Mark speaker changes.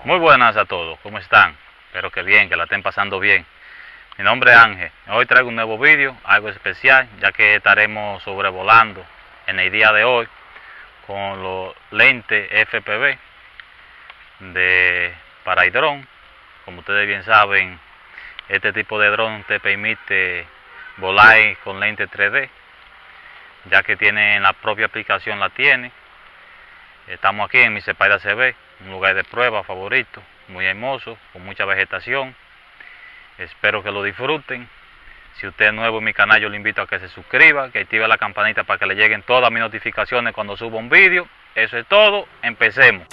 Speaker 1: Muy buenas a todos, ¿cómo están? Espero que bien, que la estén pasando bien. Mi nombre es Ángel, hoy traigo un nuevo vídeo, algo especial, ya que estaremos sobrevolando en el día de hoy con los lentes FPV para el dron. Como ustedes bien saben, este tipo de dron te permite volar con lente 3D, ya que tiene la propia aplicación la tiene. Estamos aquí en mi SJRC, un lugar de prueba favorito, muy hermoso, con mucha vegetación. Espero que lo disfruten. Si usted es nuevo en mi canal, yo le invito a que se suscriba, que active la campanita para que le lleguen todas mis notificaciones cuando suba un vídeo. Eso es todo, empecemos.